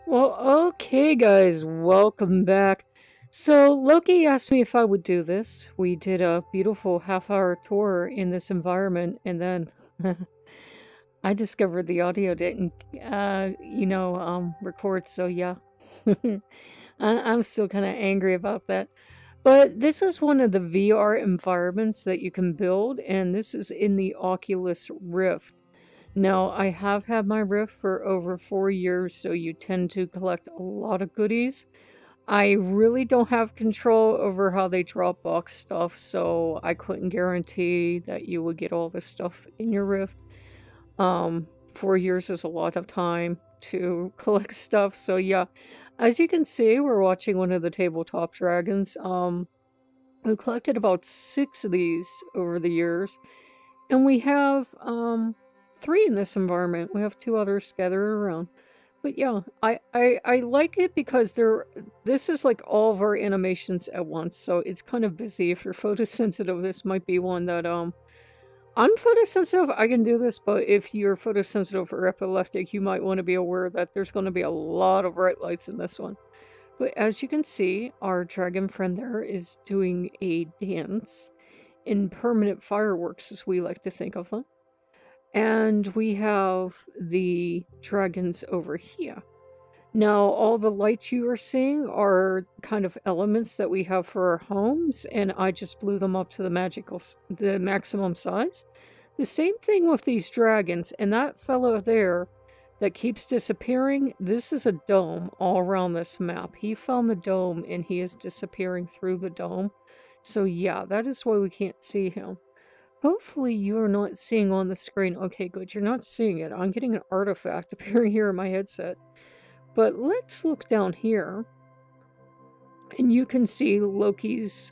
Well, okay, guys, welcome back. So, Loki asked me if I would do this. We did a beautiful half-hour tour in this environment, and then I discovered the audio didn't, record, so yeah. I'm still kind of angry about that. But this is one of the VR environments that you can build, and this is in the Oculus Rift. Now, I have had my Rift for over 4 years, so you tend to collect a lot of goodies. I really don't have control over how they drop box stuff, so I couldn't guarantee that you would get all this stuff in your Rift. 4 years is a lot of time to collect stuff, so yeah. As you can see, we're watching one of the tabletop dragons. We collected about 6 of these over the years. And we have 3 in this environment. We have 2 others scattered around. But yeah, I like it because this is like all of our animations at once, so it's kind of busy. If you're photosensitive, this might be one that I'm photosensitive, I can do this, but if you're photosensitive or epileptic, you might want to be aware that there's going to be a lot of bright lights in this one. But as you can see, our dragon friend there is doing a dance in permanent fireworks, as we like to think of them. And we have the dragons over here. Now, all the lights you are seeing are kind of elements that we have for our homes, and I just blew them up to the maximum size. The same thing with these dragons, and that fellow there that keeps disappearing, this is a dome all around this map. He found the dome, and he is disappearing through the dome. So yeah, that is why we can't see him. Hopefully you are not seeing on the screen. Okay, good, you're not seeing it. I'm getting an artifact appearing here in my headset. But let's look down here. And you can see Loki's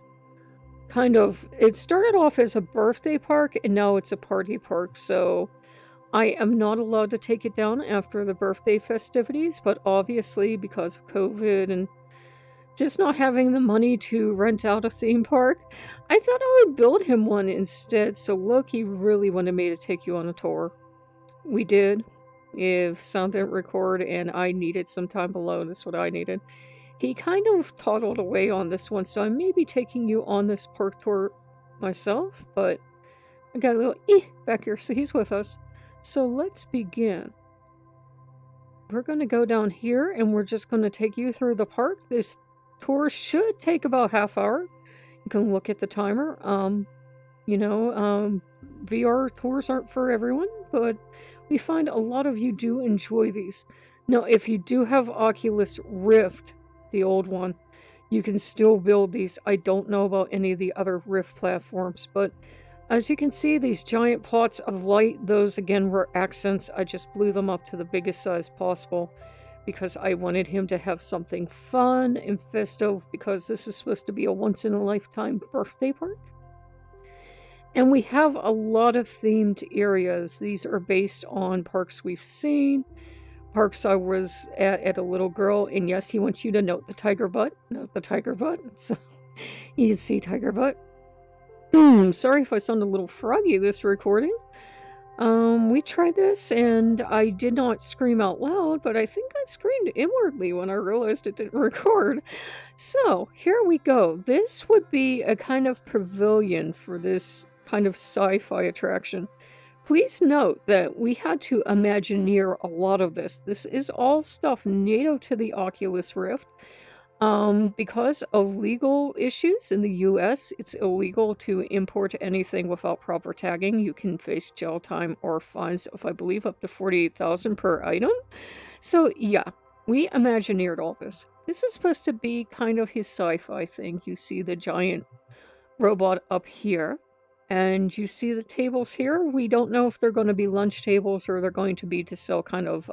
it started off as a birthday park, and now it's a party park, so I am not allowed to take it down after the birthday festivities, but obviously because of COVID and just not having the money to rent out a theme park, I thought I would build him one instead. So Loki really wanted me to take you on a tour. We did. If sound didn't record and I needed some time alone, that's what I needed. He kind of toddled away on this one, so I may be taking you on this park tour myself, but I got a little back here, so he's with us. So let's begin. We're going to go down here and we're just going to take you through the park. This tour should take about half hour. You can look at the timer. VR tours aren't for everyone, but we find a lot of you do enjoy these. Now, if you do have Oculus Rift, the old one, you can still build these. I don't know about any of the other Rift platforms, but as you can see, these giant pots of light, those again were accents. I just blew them up to the biggest size possible because I wanted him to have something fun and festive, because this is supposed to be a once-in-a-lifetime birthday park. And we have a lot of themed areas. These are based on parks we've seen, parks I was at as a little girl, and yes, he wants you to note the tiger butt. Note the tiger butt. So you can see tiger butt. Sorry if I sound a little froggy this recording. We tried this and I did not scream out loud, but I think I screamed inwardly when I realized it didn't record. So here we go. This would be a kind of pavilion for this kind of sci-fi attraction. Please note that we had to Imagineer a lot of this. This is all stuff native to the Oculus Rift. Because of legal issues in the US, it's illegal to import anything without proper tagging. You can face jail time or fines of, I believe, up to 48,000 per item. So yeah, we Imagineered all this. This is supposed to be kind of his sci-fi thing. You see the giant robot up here, and you see the tables here. We don't know if they're going to be lunch tables or they're going to be to sell kind of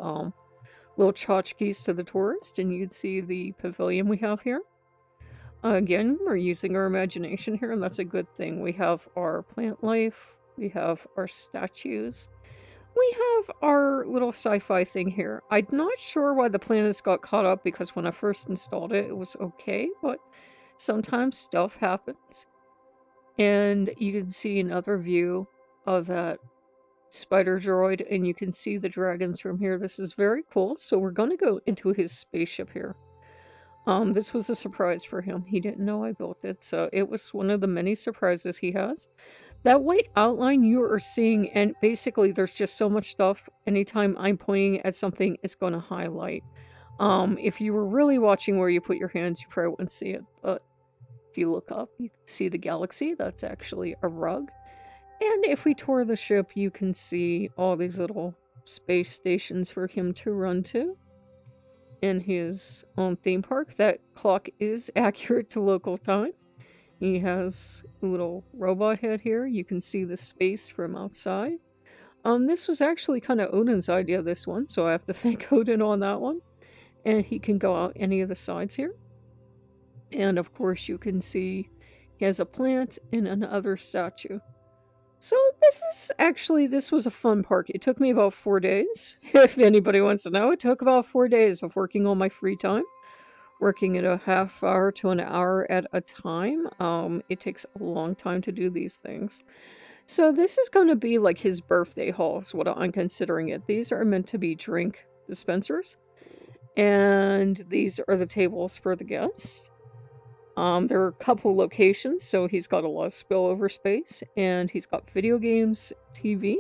little tchotchkes to the tourist, and you'd see the pavilion we have here. Again, we're using our imagination here, and that's a good thing. We have our plant life, we have our statues, we have our little sci-fi thing here. I'm not sure why the planets got caught up, because when I first installed it, it was okay, but sometimes stuff happens. And you can see another view of that spider droid, and you can see the dragons from here. This is very cool. So we're going to go into his spaceship here. This was a surprise for him. He didn't know I built it, so it was one of the many surprises he has. That white outline you are seeing, and basically there's just so much stuff. Anytime I'm pointing at something, it's going to highlight. If you were really watching where you put your hands, you probably wouldn't see it, but if you look up, you can see the galaxy. That's actually a rug. And if we tour the ship, you can see all these little space stations for him to run to in his own theme park. That clock is accurate to local time. He has a little robot head here. You can see the space from outside. This was actually kind of Odin's idea, this one, so I have to thank Odin on that one. And he can go out any of the sides here. And of course you can see he has a plant and another statue. So this was a fun park. It took me about 4 days. If anybody wants to know, it took about 4 days of working on my free time. Working at a half hour to an hour at a time. It takes a long time to do these things. So this is going to be like his birthday haul is what I'm considering it. These are meant to be drink dispensers. And these are the tables for the guests. There are a couple locations, so he's got a lot of spillover space, and he's got video games, TV,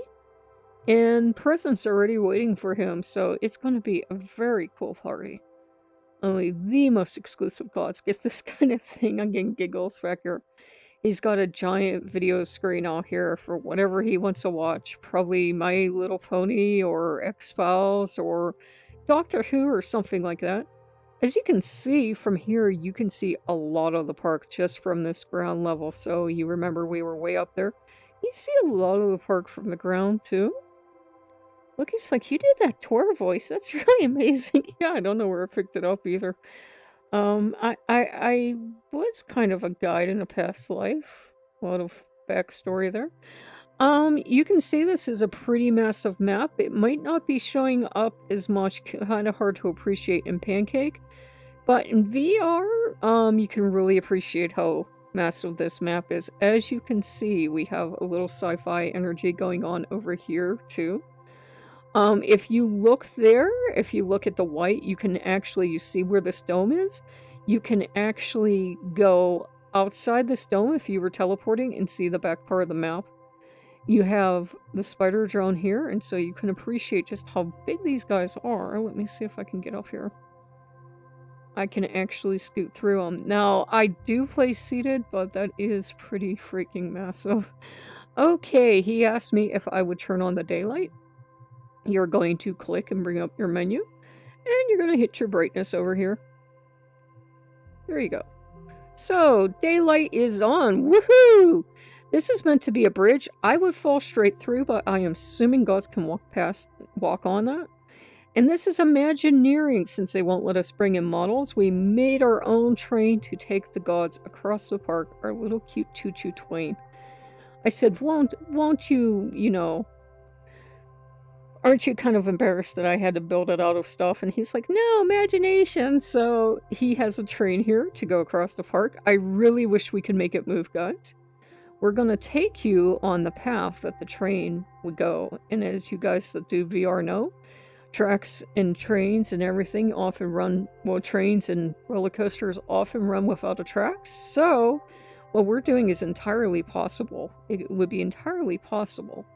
and presents already waiting for him, so it's going to be a very cool party. Only the most exclusive gods get this kind of thing. I'm getting giggles back here. He's got a giant video screen out here for whatever he wants to watch. Probably My Little Pony, or X-Files, or Doctor Who, or something like that. As you can see from here, you can see a lot of the park just from this ground level. So you remember we were way up there. You see a lot of the park from the ground too. Look, it's like you did that tour voice. That's really amazing. Yeah, I don't know where I picked it up either. I was kind of a guide in a past life. A lot of backstory there. You can see this is a pretty massive map. It might not be showing up as much, kind of hard to appreciate in Pancake, but in VR, you can really appreciate how massive this map is. As you can see, we have a little sci-fi energy going on over here too. If you look there, if you look at the white, you can actually, you see where this dome is? You can actually go outside this dome if you were teleporting and see the back part of the map. You have the spider drone here, and so you can appreciate just how big these guys are. Let me see if I can get up here. I can actually scoot through them. Now, I do play seated, but that is pretty freaking massive. Okay, he asked me if I would turn on the daylight. You're going to click and bring up your menu, and you're going to hit your brightness over here. There you go. So, daylight is on. Woohoo! This is meant to be a bridge. I would fall straight through, but I am assuming gods can walk on that. And this is Imagineering, since they won't let us bring in models. We made our own train to take the gods across the park, our little cute choo-choo twain. I said, won't you, you know, aren't you kind of embarrassed that I had to build it out of stuff? And he's like, no, imagination. So he has a train here to go across the park. I really wish we could make it move, guys. We're going to take you on the path that the train would go. And as you guys that do VR know, tracks and trains and everything often run, well, trains and roller coasters often run without a track. So what we're doing is entirely possible. It would be entirely possible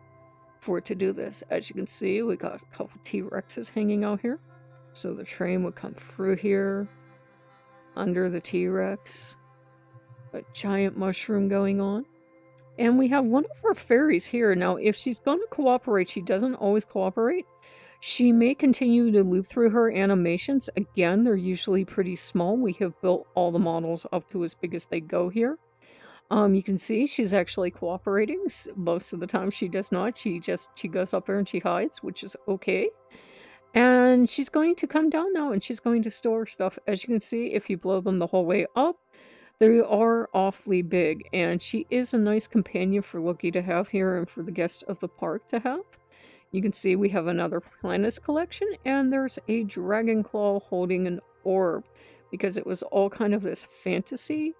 for it to do this. As you can see, we got a couple T-Rexes hanging out here. So the train would come through here, under the T-Rex. A giant mushroom going on. And we have one of our fairies here. Now, if she's going to cooperate, she doesn't always cooperate. She may continue to loop through her animations. Again, they're usually pretty small. We have built all the models up to as big as they go here. You can see she's actually cooperating. Most of the time she does not. She goes up there and she hides, which is okay. And she's going to come down now and she's going to store stuff. As you can see, if you blow them the whole way up, they are awfully big, and she is a nice companion for Loki to have here and for the guests of the park to have. You can see we have another planets collection, and there's a dragon claw holding an orb, because it was all kind of this fantasy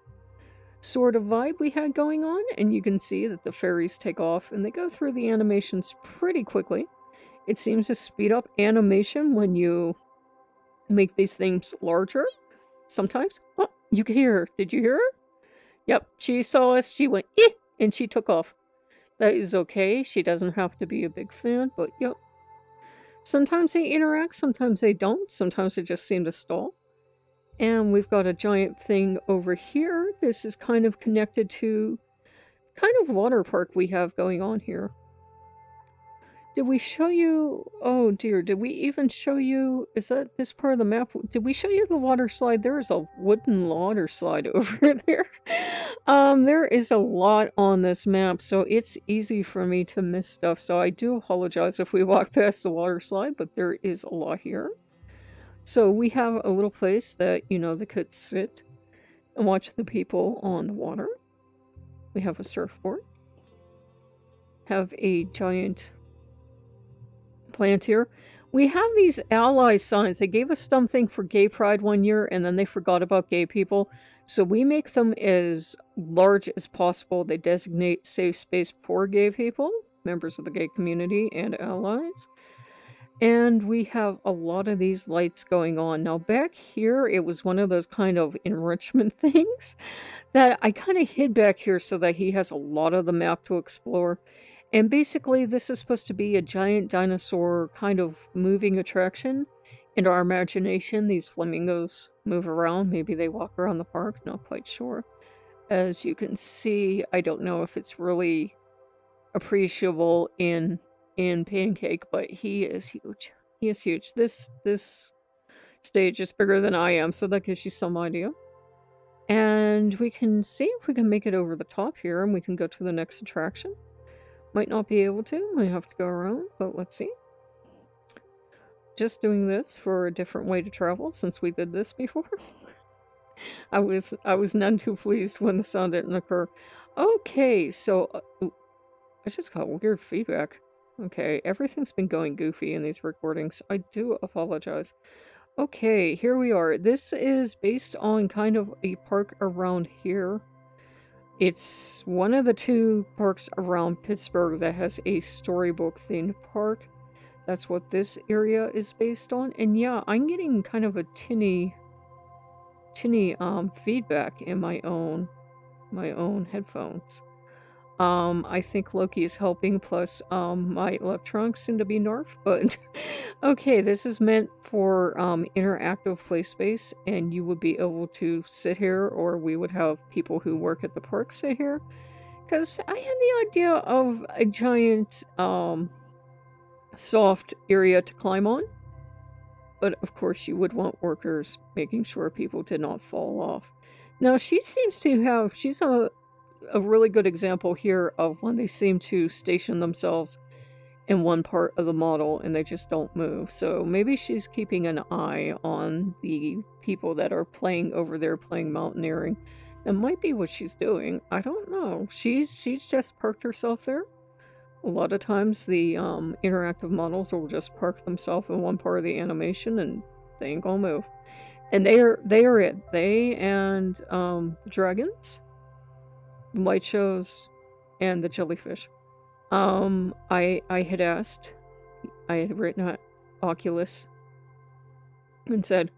sort of vibe we had going on, and you can see that the fairies take off and they go through the animations pretty quickly. It seems to speed up animation when you make these things larger sometimes. Oh, you could hear her. Did you hear her? Yep, she saw us, she went, eh, and she took off. That is okay. She doesn't have to be a big fan, but yep. Sometimes they interact, sometimes they don't. Sometimes they just seem to stall. And we've got a giant thing over here. This is kind of connected to kind of water park we have going on here. Did we show you... Oh dear, did we even show you... Is that this part of the map? Did we show you the water slide? There is a wooden water slide over there. There is a lot on this map, so it's easy for me to miss stuff. So I do apologize if we walk past the water slide, but there is a lot here. So we have a little place that, you know, they could sit and watch the people on the water. We have a surfboard. Have a giant... plant here. We have these ally signs. They gave us something for Gay Pride one year and then they forgot about gay people. So we make them as large as possible. They designate safe space for gay people, members of the gay community, and allies. And we have a lot of these lights going on. Now back here, it was one of those kind of enrichment things that I kind of hid back here so that he has a lot of the map to explore. And basically, this is supposed to be a giant dinosaur kind of moving attraction. In our imagination, these flamingos move around. Maybe they walk around the park. Not quite sure. As you can see, I don't know if it's really appreciable in Pancake, but he is huge. He is huge. This stage is bigger than I am, so that gives you some idea. And we can see if we can make it over the top here, and we can go to the next attraction. Might not be able to. Might have to go around, but let's see. Just doing this for a different way to travel since we did this before. I was none too pleased when the sound didn't occur. Okay, so I just got weird feedback. Okay, everything's been going goofy in these recordings. I do apologize. Okay, here we are. This is based on kind of a park around here. It's one of the two parks around Pittsburgh that has a storybook-themed park. That's what this area is based on. And yeah, I'm getting kind of a tinny feedback in my own headphones. I think Loki is helping, plus my electronics seem to be nerfed, but okay, this is meant for interactive play space, and you would be able to sit here, or we would have people who work at the park sit here, because I had the idea of a giant soft area to climb on, but of course you would want workers making sure people did not fall off. Now she seems to have, she's a really good example here of when they seem to station themselves in one part of the model and they just don't move. So maybe she's keeping an eye on the people that are playing over there, playing mountaineering. That might be what she's doing. I don't know. She's just parked herself there. A lot of times the interactive models will just park themselves in one part of the animation and they ain't gonna move. And they are it. They and the dragons, light shows, and the jellyfish. I had asked, I had written at Oculus and said,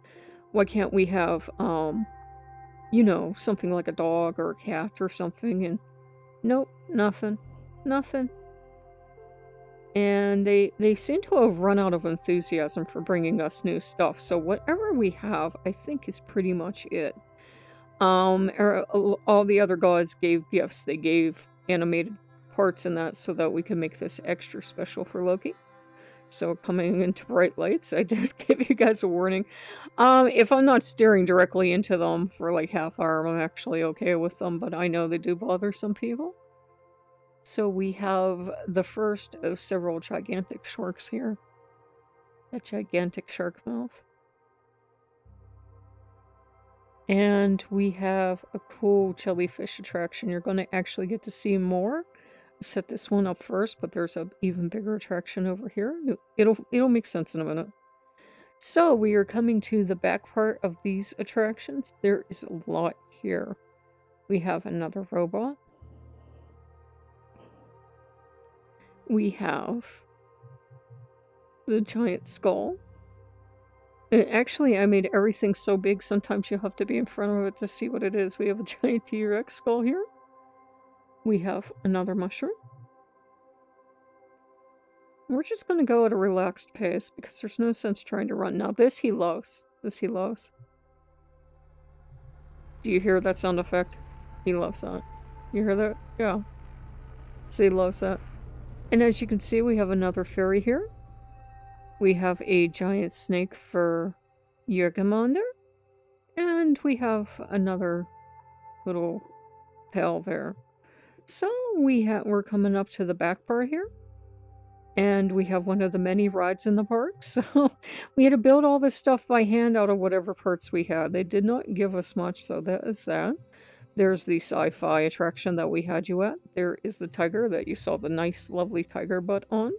why can't we have, you know, something like a dog or a cat or something? And nope, nothing. And they seem to have run out of enthusiasm for bringing us new stuff. So whatever we have, I think is pretty much it. All the other gods gave gifts. They gave animated parts in that so that we could make this extra special for Loki. So coming into bright lights, I did give you guys a warning. If I'm not staring directly into them for like half hour, I'm actually okay with them, but I know they do bother some people. So we have the first of several gigantic sharks here. A gigantic shark mouth. And we have a cool jellyfish attraction. You're going to actually get to see more. Set this one up first, but there's an even bigger attraction over here. It'll make sense in a minute. So we are coming to the back part of these attractions. There is a lot here. We have another robot. We have the giant skull. And actually, I made everything so big, sometimes you have to be in front of it to see what it is. We have a giant T-Rex skull here. We have another mushroom. We're just going to go at a relaxed pace because there's no sense trying to run. Now, this he loves. This he loves. Do you hear that sound effect? He loves that. You hear that? Yeah. So he loves that. And as you can see, we have another fairy here. We have a giant snake for Yergamander. And we have another little tail there. So we're coming up to the back part here. And we have one of the many rides in the park. So we had to build all this stuff by hand out of whatever parts we had. They did not give us much, so that is that. There's the sci-fi attraction that we had you at. There is the tiger that you saw the nice, lovely tiger butt on.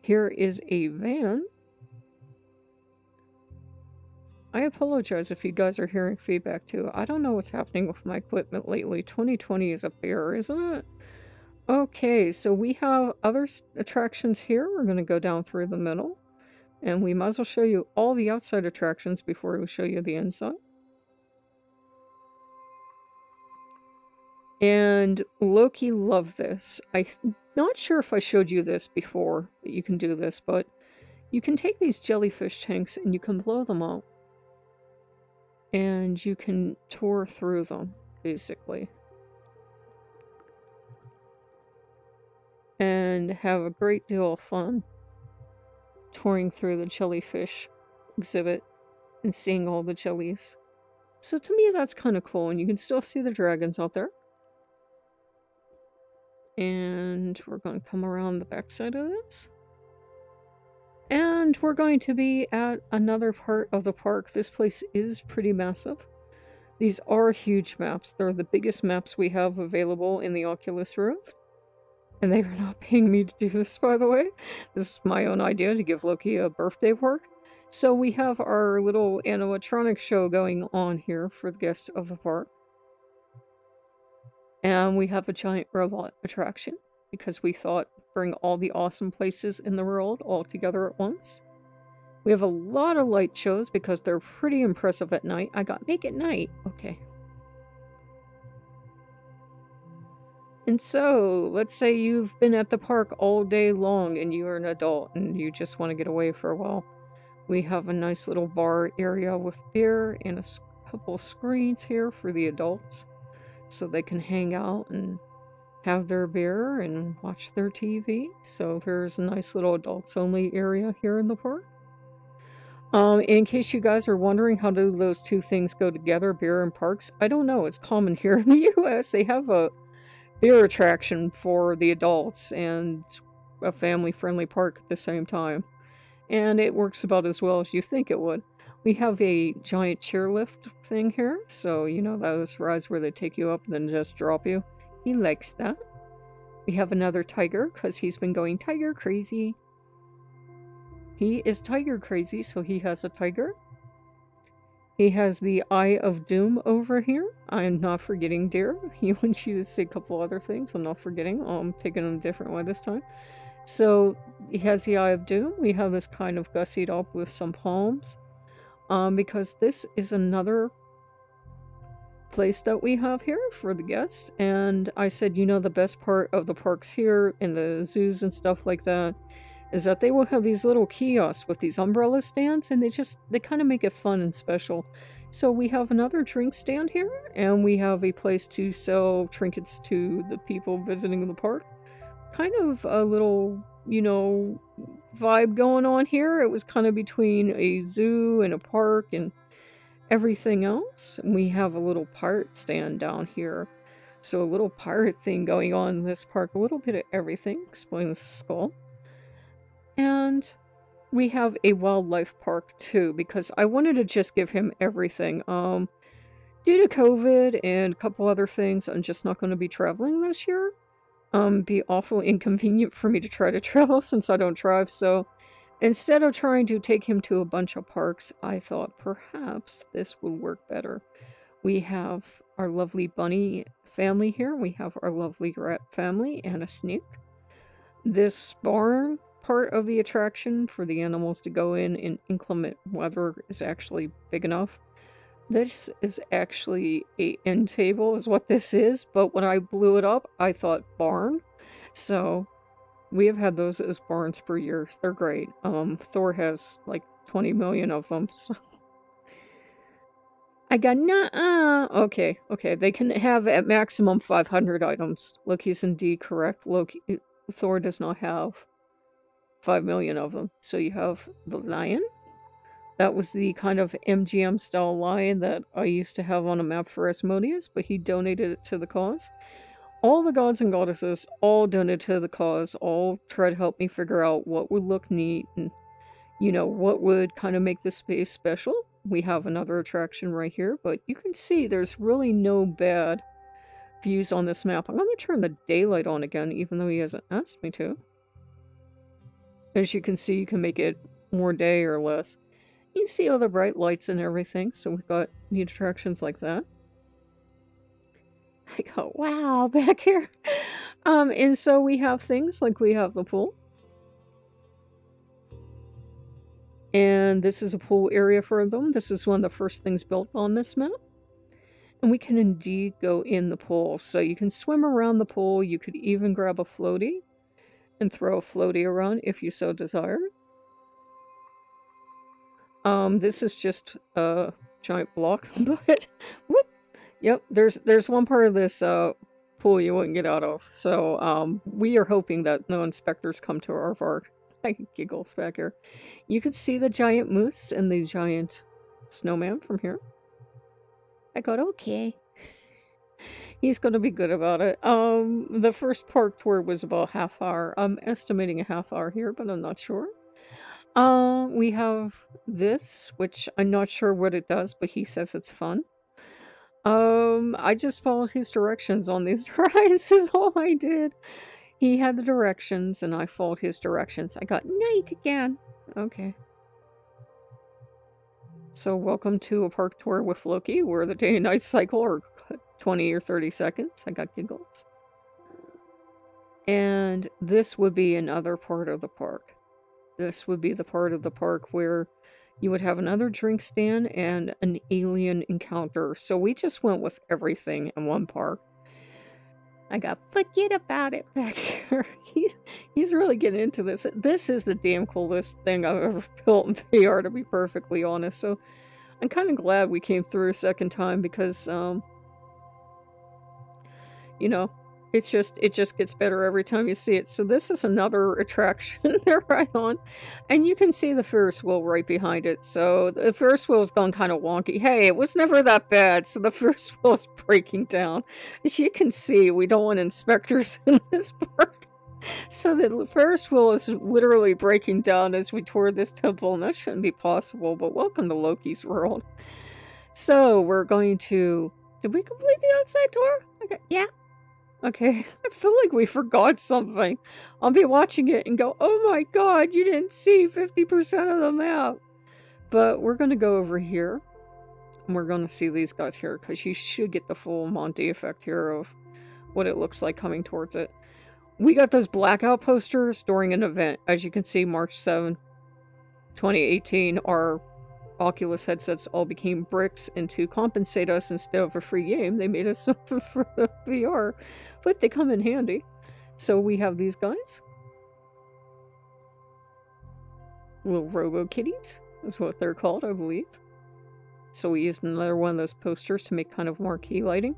Here is a van. I apologize if you guys are hearing feedback too. I don't know what's happening with my equipment lately. 2020 is a bear, isn't it? Okay, so we have other attractions here. We're going to go down through the middle. And we might as well show you all the outside attractions before we show you the inside. And Loki loved this. I'm not sure if I showed you this before, that you can do this, but you can take these jellyfish tanks and you can blow them up. And you can tour through them, basically. And have a great deal of fun touring through the jellyfish exhibit and seeing all the jellies. So to me, that's kind of cool, and you can still see the dragons out there. And we're going to come around the backside of this. And we're going to be at another part of the park. This place is pretty massive. These are huge maps. They're the biggest maps we have available in the Oculus Rift. And they were not paying me to do this, by the way. This is my own idea to give Loki a birthday park. So we have our little animatronic show going on here for the guests of the park. And we have a giant robot attraction because we thought bring all the awesome places in the world all together at once. We have a lot of light shows because they're pretty impressive at night. I got make it night. Okay. And so, let's say you've been at the park all day long and you're an adult and you just want to get away for a while. We have a nice little bar area with beer and a couple screens here for the adults so they can hang out and have their beer and watch their TV. So there's a nice little adults only area here in the park. In case you guys are wondering how do those two things go together, beer and parks, I don't know. It's common here in the US. They have a beer attraction for the adults and a family-friendly park at the same time. And it works about as well as you think it would. We have a giant chairlift thing here. So, you know, those rides where they take you up and then just drop you. He likes that. We have another tiger because he's been going tiger crazy. He is tiger crazy, so he has a tiger. He has the Eye of Doom over here. I'm not forgetting, dear. He wants you to say a couple other things. I'm not forgetting. I'm taking them a different way this time. So, he has the Eye of Doom. We have this kind of gussied up with some palms. Because this is another place that we have here for the guests. And I said, you know, the best part of the parks here and the zoos and stuff like that is that they will have these little kiosks with these umbrella stands, and they kind of make it fun and special. So we have another drink stand here, and we have a place to sell trinkets to the people visiting the park. Kind of a little, you know, vibe going on here. It was kind of between a zoo and a park and everything else. And we have a little pirate stand down here. So a little pirate thing going on in this park. A little bit of everything. Explains the skull. And we have a wildlife park too, because I wanted to just give him everything. Due to COVID and a couple other things, I'm just not going to be traveling this year. Be awful inconvenient for me to try to travel since I don't drive, so instead of trying to take him to a bunch of parks, I thought perhaps this would work better. We have our lovely bunny family here. We have our lovely rat family and a snake. This barn part of the attraction for the animals to go in inclement weather is actually big enough. This is actually a end table is what this is, but when I blew it up, I thought barn. So we have had those as barns for years. They're great. Thor has like 20 million of them. So. I got okay. They can have at maximum 500 items. Loki's indeed correct. Thor does not have 5 million of them. So you have the lion. That was the kind of MGM style lion that I used to have on a map for Asmodeus, but he donated it to the cause. All the gods and goddesses all donated to the cause, all tried to help me figure out what would look neat and, you know, what would kind of make the space special. We have another attraction right here, but you can see there's really no bad views on this map. I'm going to turn the daylight on again, even though he hasn't asked me to. As you can see, you can make it more day or less. You see all the bright lights and everything, so we've got neat attractions like that. I go, wow, back here. And so we have things like we have the pool. And this is a pool area for them. This is one of the first things built on this map. And we can indeed go in the pool. So you can swim around the pool. You could even grab a floaty and throw a floaty around if you so desire. This is just a giant block, but whoop. Yep, there's one part of this pool you wouldn't get out of. So we are hoping that no inspectors come to our park. I giggles back here. You can see the giant moose and the giant snowman from here. I got okay. He's gonna be good about it. The first park tour was about half hour. I'm estimating a half hour here, but I'm not sure. We have this, which I'm not sure what it does, but he says it's fun. I just followed his directions on these rides is all I did. He had the directions and I followed his directions. I got night again. Okay. So welcome to a park tour with Loki, where the day and night cycle are 20 or 30 seconds. I got giggles. And this would be another part of the park. This would be the part of the park where you would have another drink stand and an alien encounter. So we just went with everything in one park. I got forget about it back here. He's really getting into this. This is the damn coolest thing I've ever built in VR, to be perfectly honest. So I'm kind of glad we came through a second time because, you know, it just gets better every time you see it. So this is another attraction they're right on. And you can see the Ferris wheel right behind it. So the Ferris wheel's gone kind of wonky. Hey, it was never that bad. So the Ferris wheel is breaking down. As you can see, we don't want inspectors in this park. So the Ferris wheel is literally breaking down as we tour this temple. And that shouldn't be possible. But welcome to Loki's world. So we're going to... Did we complete the outside tour? Okay, yeah. Okay, I feel like we forgot something. I'll be watching it and go, oh my god, you didn't see 50% of the map. But we're going to go over here. And we're going to see these guys here, because you should get the full Monty effect here of what it looks like coming towards it. We got those blackout posters during an event. As you can see, March 7, 2018, our Oculus headsets all became bricks, and to compensate us instead of a free game, they made us something for the VR, but they come in handy. So we have these guys. Little Robo Kitties is what they're called, I believe. So we used another one of those posters to make kind of marquee lighting.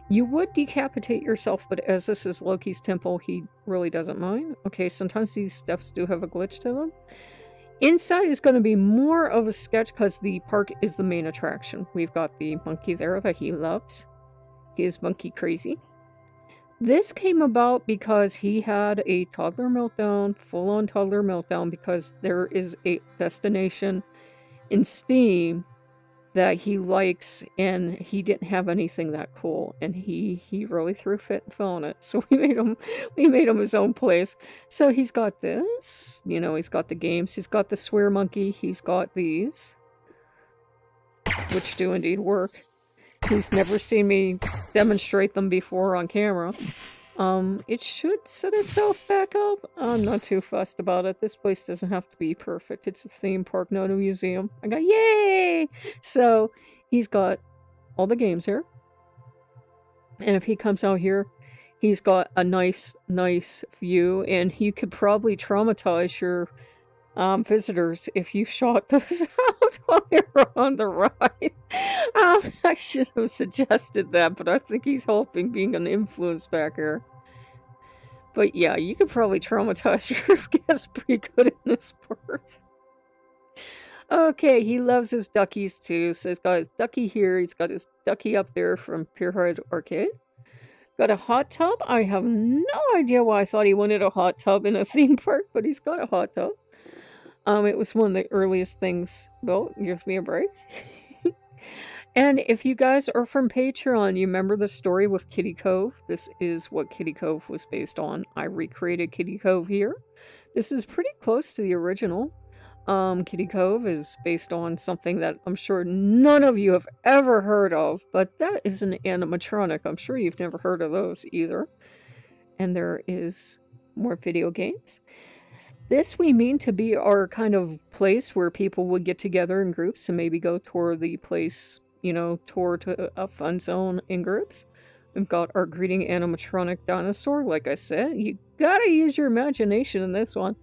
You would decapitate yourself, but as this is Loki's temple, he really doesn't mind. Okay, sometimes these steps do have a glitch to them. Inside is going to be more of a sketch because the park is the main attraction. We've got the monkey there that he loves. He is monkey crazy. This came about because he had a toddler meltdown, full-on toddler meltdown, because there is a destination in Steam that he likes, and he didn't have anything that cool, and he really threw a fit and fell on it. So we made him his own place. So he's got this, you know, he's got the games, he's got the swear monkey, he's got these, which do indeed work. He's never seen me demonstrate them before on camera. It should set itself back up. I'm not too fussed about it. This place doesn't have to be perfect. It's a theme park, not a museum. I got yay! So he's got all the games here. And if he comes out here, he's got a nice view, and he could probably traumatize your visitors if you shot those out while they were on the ride. I should have suggested that, but I think he's helping being an influence back here. But yeah, you could probably traumatize your guests pretty good in this park. Okay, he loves his duckies too, so he's got his ducky here, he's got his ducky up there from Pierhead Arcade. Got a hot tub. I have no idea why I thought he wanted a hot tub in a theme park, but he's got a hot tub. It was one of the earliest things built. Give me a break. And if you guys are from Patreon, you remember the story with Kitty Cove? This is what Kitty Cove was based on. I recreated Kitty Cove here. This is pretty close to the original. Kitty Cove is based on something that I'm sure none of you have ever heard of, but that is an animatronic. I'm sure you've never heard of those either. And there is more video games. This we mean to be our kind of place where people would get together in groups and maybe go tour the place, you know, tour to a fun zone in groups. We've got our greeting animatronic dinosaur, like I said. You gotta use your imagination in this one.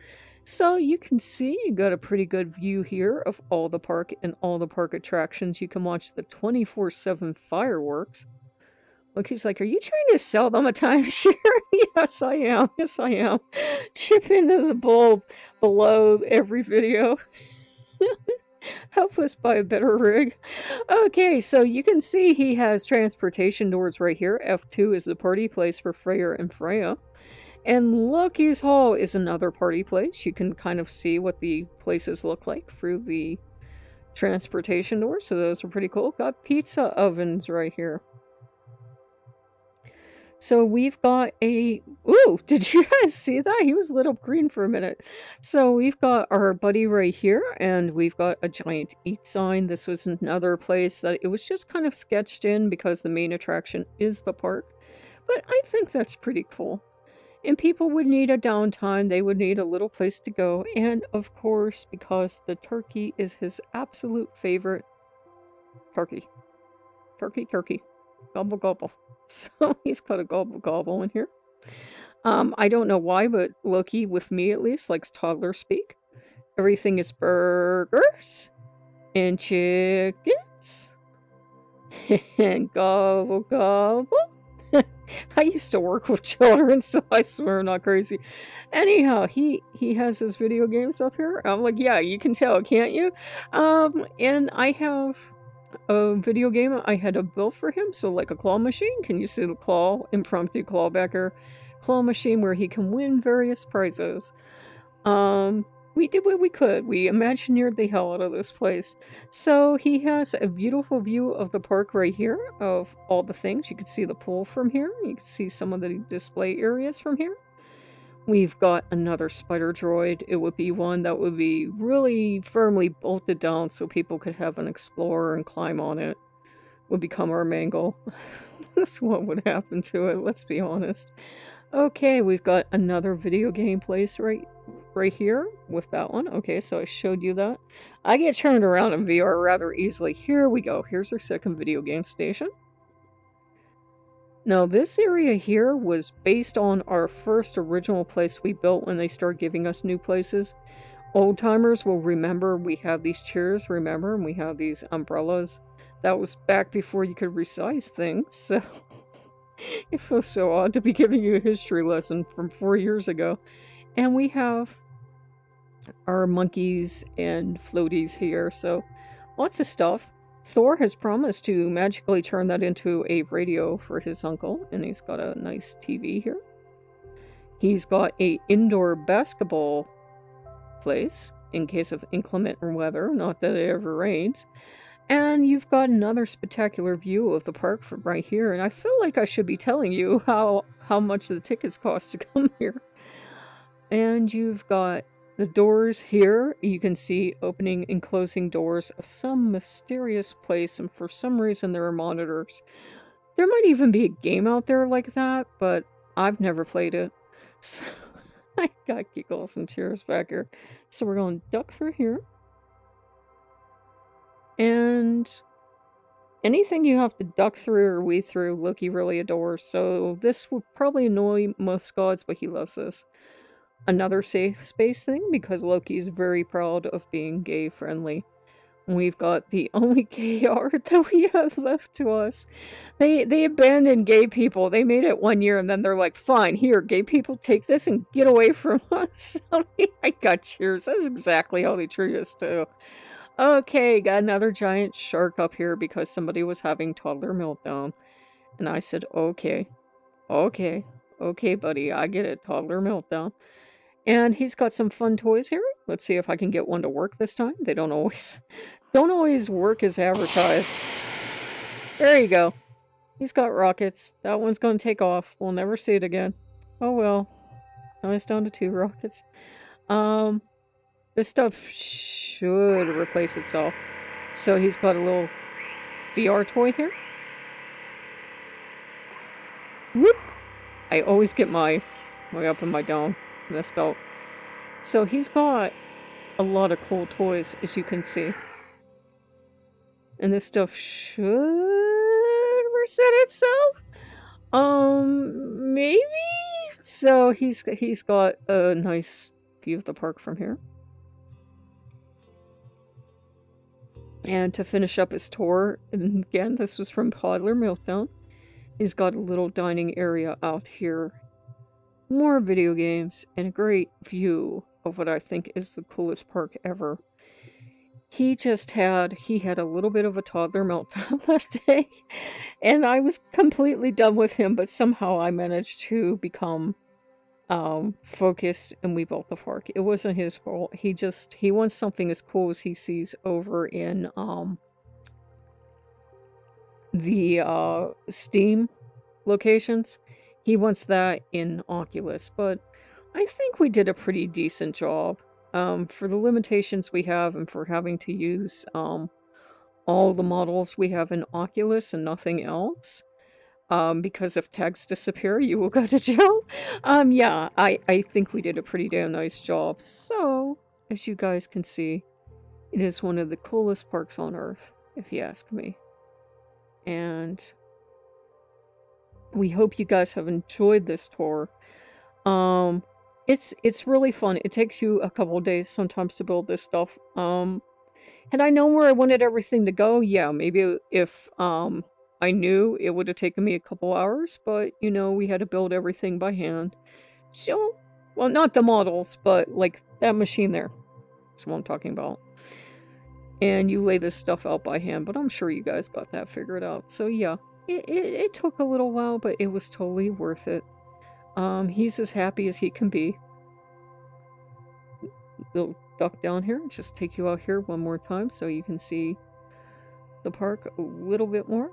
So you can see you got a pretty good view here of all the park and all the park attractions. You can watch the 24/7 fireworks. Look, he's like, are you trying to sell them a timeshare? Yes, I am. Yes, I am. Chip into the bulb below every video. Help us buy a better rig. Okay, so you can see he has transportation doors right here. F2 is the party place for Freya and Freya. And Loki's Hall is another party place. You can kind of see what the places look like through the transportation doors. So those are pretty cool. Got pizza ovens right here. So we've got a... Ooh, did you guys see that? He was lit up green for a minute. So we've got our buddy right here, and we've got a giant eat sign. This was another place that it was just kind of sketched in because the main attraction is the park. But I think that's pretty cool. And people would need a downtime. They would need a little place to go. And of course, because the turkey is his absolute favorite turkey. Turkey. Gobble, gobble. So he's got a gobble, gobble in here. I don't know why, but Loki, with me at least, likes toddler speak. Everything is burgers and chickens and gobble, gobble. I used to work with children, so I swear I'm not crazy. Anyhow, he has his video games up here. I'm like, yeah, you can tell, can't you? And I have a video game I had to build for him, so like a claw machine. Can you see the claw, impromptu clawbacker claw machine where he can win various prizes? We did what we could. We imagineered the hell out of this place. So he has a beautiful view of the park right here, of all the things. You can see the pool from here. You can see some of the display areas from here. We've got another spider droid. It would be one that would be really firmly bolted down so people could have an explorer and climb on it. Would become our mangle. That's what would happen to it, let's be honest. Okay, we've got another video game place right here with that one. Okay, so I showed you that. I get turned around in VR rather easily. Here we go. Here's our second video game station. Now, this area here was based on our first original place we built when they started giving us new places. Old timers will remember we have these chairs, remember, and we have these umbrellas. That was back before you could resize things, so it feels so odd to be giving you a history lesson from 4 years ago. And we have our monkeys and floaties here, so lots of stuff. Thor has promised to magically turn that into a radio for his uncle, and he's got a nice TV here. He's got a indoor basketball place in case of inclement weather, not that it ever rains. And you've got another spectacular view of the park from right here, and I feel like I should be telling you how much the tickets cost to come here. And you've got The doors here, you can see opening and closing doors of some mysterious place, and for some reason there are monitors. There might even be a game out there like that, but I've never played it. So I got giggles and tears back here. So we're going to duck through here. And anything you have to duck through or weave through, Loki really adores. So this would probably annoy most gods, but he loves this. Another safe space thing, because Loki is very proud of being gay friendly. We've got the only gay art that we have left to us. They abandoned gay people. They made it 1 year and then they're like, fine, here, gay people, take this and get away from us. I got cheers. That's exactly how they treat us too. Okay, got another giant shark up here because somebody was having toddler meltdown. And I said, okay, buddy, I get it, toddler meltdown. And he's got some fun toys here. Let's see if I can get one to work this time. They don't always work as advertised. There you go. He's got rockets. That one's going to take off. We'll never see it again. Oh well. Now it's down to 2 rockets. This stuff should replace itself. So he's got a little VR toy here. Whoop! I always get my up and my down messed up. So he's got a lot of cool toys, as you can see. And this stuff should reset itself? Maybe? So he's got a nice view of the park from here. And to finish up his tour, and again, this was from Toddler Meltdown, he's got a little dining area out here. More video games, and a great view of what I think is the coolest park ever. He had a little bit of a toddler meltdown that day, and I was completely done with him, but somehow I managed to become focused, and we built the park. It wasn't his fault. He wants something as cool as he sees over in the Steam locations. He wants that in Oculus, but I think we did a pretty decent job. For the limitations we have and for having to use all the models we have in Oculus and nothing else, because if tags disappear, you will go to jail. Yeah, I think we did a pretty damn nice job. So, as you guys can see, it is one of the coolest parks on Earth, if you ask me. And we hope you guys have enjoyed this tour. It's really fun. It takes you a couple days sometimes to build this stuff. Had I known where I wanted everything to go, yeah, maybe if I knew, it would have taken me a couple hours, but you know, we had to build everything by hand. So, well, not the models, but like that machine there. That's what I'm talking about. And you lay this stuff out by hand, but I'm sure you guys got that figured out. So yeah, it took a little while, but it was totally worth it. He's as happy as he can be. Little duck down here, just take you out here one more time so you can see the park a little bit more.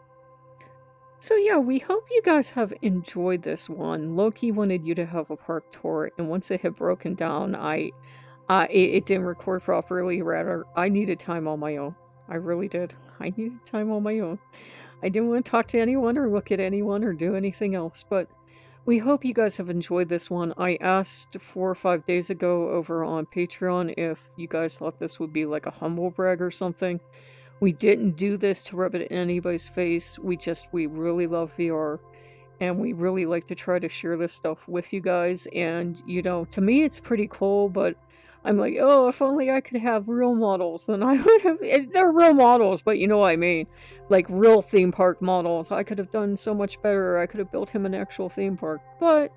So yeah, we hope you guys have enjoyed this one. Loki wanted you to have a park tour, and once it had broken down, it didn't record properly. Rather, I needed time on my own. I really did. I needed time on my own. I didn't want to talk to anyone or look at anyone or do anything else, but we hope you guys have enjoyed this one. I asked 4 or 5 days ago over on Patreon if you guys thought this would be like a humble brag or something. We didn't do this to rub it in anybody's face. We really love VR, and we really like to try to share this stuff with you guys. And, you know, to me it's pretty cool, but I'm like, oh, if only I could have real models, then I would have. They're real models, but you know what I mean. Like real theme park models. I could have done so much better. I could have built him an actual theme park. But,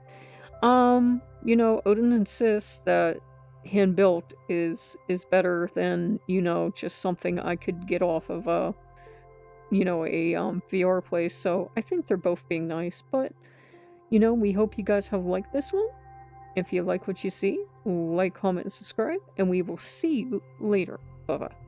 you know, Odin insists that hand built is better than, you know, just something I could get off of a VR place. So I think they're both being nice. But, you know, we hope you guys have liked this one. If you like what you see, like, comment, and subscribe, and we will see you later. Bye-bye.